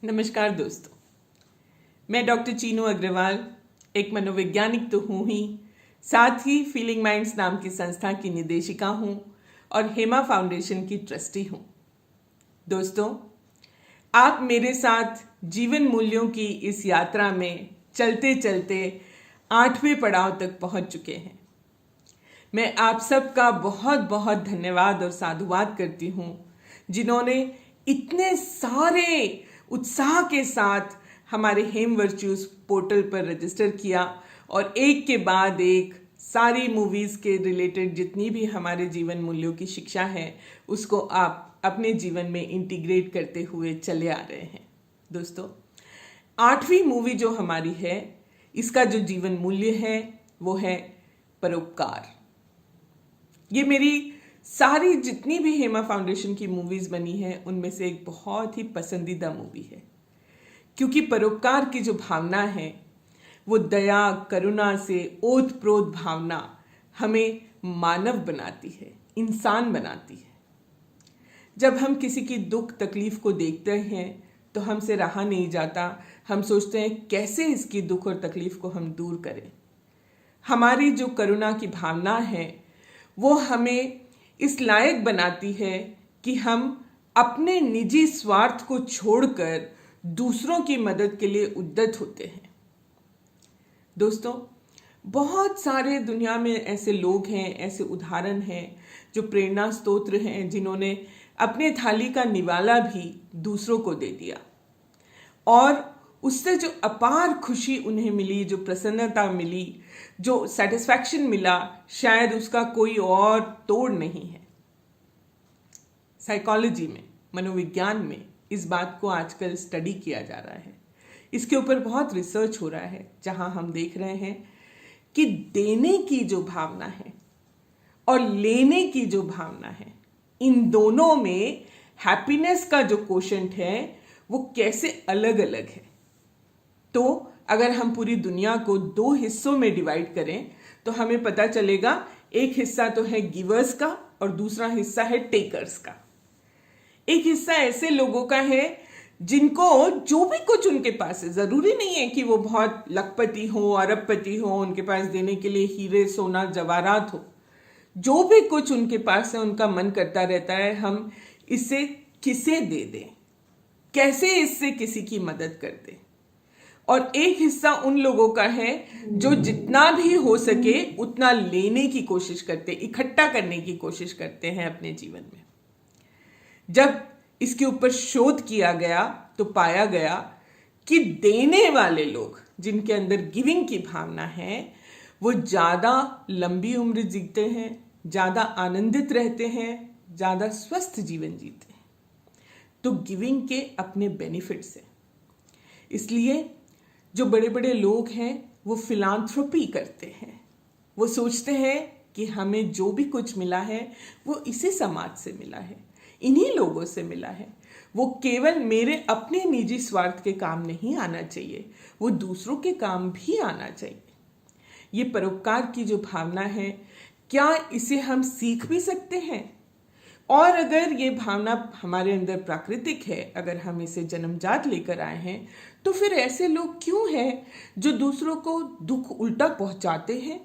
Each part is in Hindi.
नमस्कार दोस्तों, मैं डॉक्टर चीनू अग्रवाल एक मनोवैज्ञानिक तो हूँ ही, साथ ही फीलिंग माइंड्स नाम की संस्था की निदेशिका हूँ और हेमा फाउंडेशन की ट्रस्टी हूँ। दोस्तों, आप मेरे साथ जीवन मूल्यों की इस यात्रा में चलते चलते 8वें पड़ाव तक पहुँच चुके हैं। मैं आप सबका बहुत बहुत धन्यवाद और साधुवाद करती हूँ जिन्होंने इतने सारे उत्साह के साथ हमारे हेम वर्च्यूज पोर्टल पर रजिस्टर किया और एक के बाद एक सारी मूवीज के रिलेटेड जितनी भी हमारे जीवन मूल्यों की शिक्षा है उसको आप अपने जीवन में इंटीग्रेट करते हुए चले आ रहे हैं। दोस्तों, 8वीं मूवी जो हमारी है, इसका जो जीवन मूल्य है वो है परोपकार। ये मेरी सारी जितनी भी हेमा फाउंडेशन की मूवीज बनी है उनमें से एक बहुत ही पसंदीदा मूवी है, क्योंकि परोपकार की जो भावना है वो दया करुणा से ओतप्रोत भावना हमें मानव बनाती है, इंसान बनाती है। जब हम किसी की दुख तकलीफ को देखते हैं तो हमसे रहा नहीं जाता, हम सोचते हैं कैसे इसकी दुख और तकलीफ को हम दूर करें। हमारी जो करुणा की भावना है वो हमें इस लायक बनाती है कि हम अपने निजी स्वार्थ को छोड़कर दूसरों की मदद के लिए उद्यत होते हैं। दोस्तों, बहुत सारे दुनिया में ऐसे लोग हैं, ऐसे उदाहरण हैं जो प्रेरणा स्तोत्र हैं, जिन्होंने अपने थाली का निवाला भी दूसरों को दे दिया और उससे जो अपार खुशी उन्हें मिली, जो प्रसन्नता मिली, जो सेटिस्फैक्शन मिला, शायद उसका कोई और तोड़ नहीं है। साइकोलॉजी में, मनोविज्ञान में इस बात को आजकल स्टडी किया जा रहा है। इसके ऊपर बहुत रिसर्च हो रहा है, जहां हम देख रहे हैं कि देने की जो भावना है और लेने की जो भावना है, इन दोनों में हैप्पीनेस का जो कोशेंट है वो कैसे अलग अलग है। तो अगर हम पूरी दुनिया को 2 हिस्सों में डिवाइड करें तो हमें पता चलेगा एक हिस्सा तो है गिवर्स का और दूसरा हिस्सा है टेकर्स का। एक हिस्सा ऐसे लोगों का है जिनको जो भी कुछ उनके पास है, जरूरी नहीं है कि वो बहुत लखपति हो, अरबपति हो, उनके पास देने के लिए हीरे सोना जवाहरात हो, जो भी कुछ उनके पास है उनका मन करता रहता है हम इससे किसे दे दें, कैसे इससे किसी की मदद कर दें। और एक हिस्सा उन लोगों का है जो जितना भी हो सके उतना लेने की कोशिश करते, इकट्ठा करने की कोशिश करते हैं अपने जीवन में। जब इसके ऊपर शोध किया गया तो पाया गया कि देने वाले लोग, जिनके अंदर गिविंग की भावना है, वो ज्यादा लंबी उम्र जीते हैं, ज्यादा आनंदित रहते हैं, ज्यादा स्वस्थ जीवन जीते हैं। तो गिविंग के अपने बेनिफिट्स हैं। इसलिए जो बड़े बड़े लोग हैं वो फिलांथ्रोपी करते हैं। वो सोचते हैं कि हमें जो भी कुछ मिला है वो इसी समाज से मिला है, इन्हीं लोगों से मिला है। वो केवल मेरे अपने निजी स्वार्थ के काम नहीं आना चाहिए, वो दूसरों के काम भी आना चाहिए। ये परोपकार की जो भावना है, क्या इसे हम सीख भी सकते हैं? और अगर ये भावना हमारे अंदर प्राकृतिक है, अगर हम इसे जन्मजात लेकर आए हैं, तो फिर ऐसे लोग क्यों हैं जो दूसरों को दुख उल्टा पहुंचाते हैं?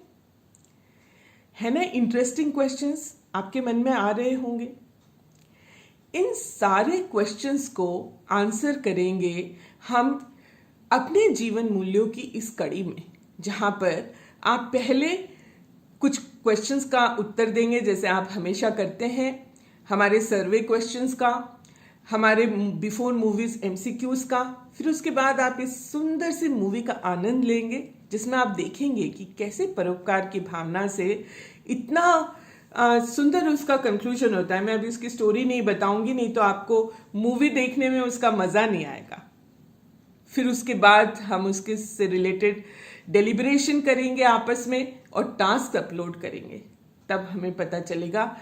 है ना, इंटरेस्टिंग क्वेश्चंस आपके मन में आ रहे होंगे। इन सारे क्वेश्चंस को आंसर करेंगे हम अपने जीवन मूल्यों की इस कड़ी में, जहां पर आप पहले कुछ क्वेश्चंस का उत्तर देंगे, जैसे आप हमेशा करते हैं, हमारे सर्वे क्वेश्चंस का, हमारे बिफोर मूवीज एमसीक्यूज का। फिर उसके बाद आप इस सुंदर सी मूवी का आनंद लेंगे, जिसमें आप देखेंगे कि कैसे परोपकार की भावना से इतना सुंदर उसका कंक्लूजन होता है। मैं अभी उसकी स्टोरी नहीं बताऊंगी, नहीं तो आपको मूवी देखने में उसका मजा नहीं आएगा। फिर उसके बाद हम उसके से रिलेटेड डेलिब्रेशन करेंगे आपस में और टास्क अपलोड करेंगे। तब हमें पता चलेगा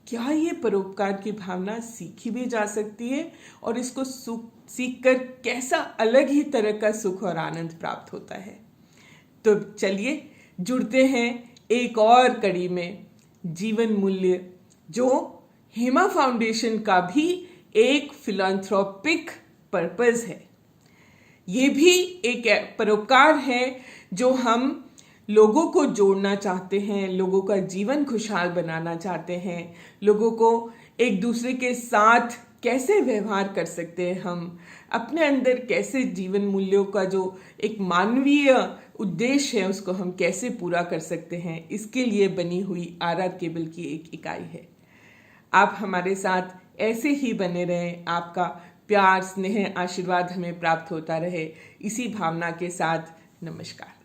क्या ये परोपकार की भावना सीखी भी जा सकती है और इसको सीखकर कैसा अलग ही तरह का सुख और आनंद प्राप्त होता है। तो चलिए जुड़ते हैं एक और कड़ी में, जीवन मूल्य, जो हेमा फाउंडेशन का भी एक फिलैंथ्रोपिक पर्पस है। ये भी एक परोपकार है जो हम लोगों को जोड़ना चाहते हैं, लोगों का जीवन खुशहाल बनाना चाहते हैं, लोगों को एक दूसरे के साथ कैसे व्यवहार कर सकते हैं, हम अपने अंदर कैसे जीवन मूल्यों का जो एक मानवीय उद्देश्य है उसको हम कैसे पूरा कर सकते हैं, इसके लिए बनी हुई आरआर केबल की एक इकाई है। आप हमारे साथ ऐसे ही बने रहें, आपका प्यार, स्नेह, आशीर्वाद हमें प्राप्त होता रहे। इसी भावना के साथ नमस्कार।